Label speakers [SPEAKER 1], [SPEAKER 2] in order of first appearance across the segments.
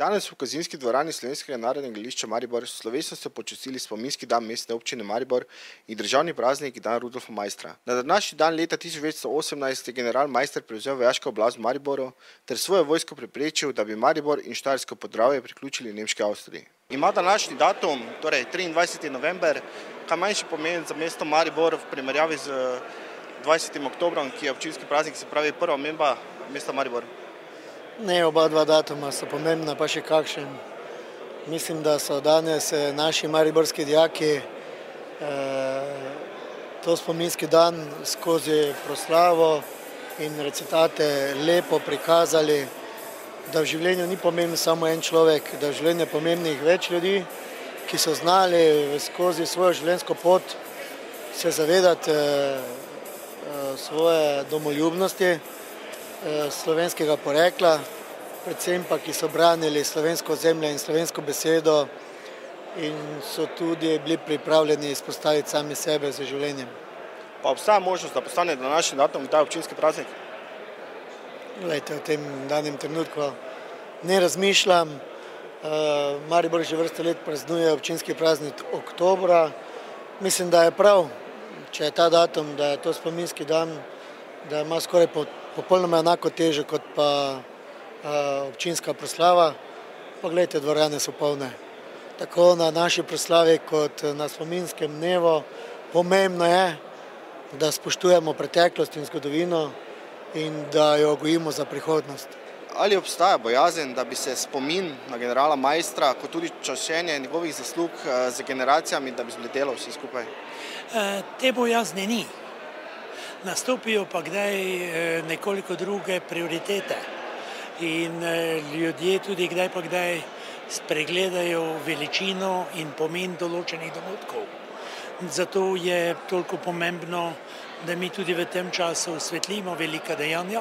[SPEAKER 1] Danes v Kazinski dvorani Slovenskega narodnega gledališča Maribor s slovesnostjo počastili spominski dan mestne občine Maribor in državni praznik dan Rudolfa Maistra. Na današnji dan leta 1918 je general Maister prevzel vojaško oblast v Mariboru ter svojo vojsko preprečil, da bi Maribor in Štajersko Podravje priključili nemški Avstriji. Ima današnji datum, torej 23. november, kaj manjši pomen za mesto Maribor v primerjavi z 20. oktobrom, ki je občinski praznik, se pravi prva omemba mesta Maribor?
[SPEAKER 2] Ne, oba dva datuma so pomembna, pa še kakšen. Mislim, da so danes naši mariborski dijaki to spominski dan skozi proslavo in recitate lepo prikazali, da v življenju ni pomemben samo en človek, da v življenju je pomembnih več ljudi, ki so znali skozi svojo življenjsko pot se zavedati svoje domoljubnosti, slovenskega porekla, predvsem pa, ki so branili slovensko zemljo in slovensko besedo in so tudi bili pripravljeni izpostaviti sami sebe z življenjem.
[SPEAKER 1] Pa obstaja možnost, da postane današnji datum kdaj občinski praznik?
[SPEAKER 2] Glejte, v tem danem trenutku ne razmišljam. Maribor že vrsto let praznuje občinski praznik oktobra. Mislim, da je prav, če je ta datum, da je to spominski dan, da ima skoraj popolnoma enako težo kot pa občinska proslava. Pa gledajte, dvorane so polne. Tako na naši proslavi kot na spominskem dnevu pomembno je, da spoštujemo preteklost in zgodovino in da jo gojimo za prihodnost.
[SPEAKER 1] Ali obstaja bojazen, da bi se spomin na generala Maistra, kot tudi čaščenje njegovih zaslug z generacijami, da bi zbledelo vsi skupaj?
[SPEAKER 3] Te bojazni ni. Nastopijo pa kdaj nekoliko druge prioritete in ljudje tudi kdaj pa kdaj spregledajo veličino in pomen določenih dogodkov. Zato je toliko pomembno, da mi tudi v tem času osvetlimo velika dejanja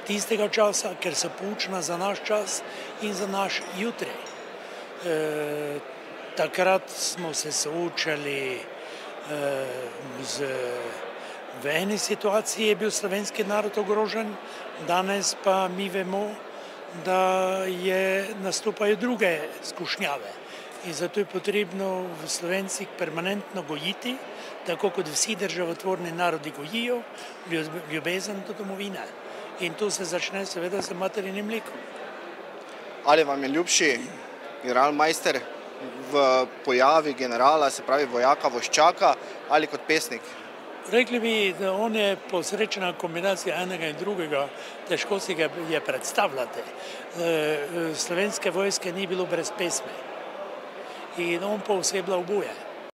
[SPEAKER 3] tistega časa, ker so poučna za naš čas in za naš jutri. Takrat smo se soočali v eni situaciji je bil slovenski narod ogrožen, danes pa mi vemo, da nastopajo druge skušnjave. In zato je potrebno v Slovencih permanentno gojiti, tako kot vsi državotvorni narodi gojijo, ljubezen do domovine. In to se začne seveda z materinim mlekom.
[SPEAKER 1] Ali vam je ljubši general Maister v pojavi generala, se pravi vojaka, voščaka ali kot pesnik?
[SPEAKER 3] Rekli bi, da on je posrečena kombinacija enega in drugega, težko si ga je predstavljati. Slovenske vojske ni bilo brez pesmi in on pa osebla oboje.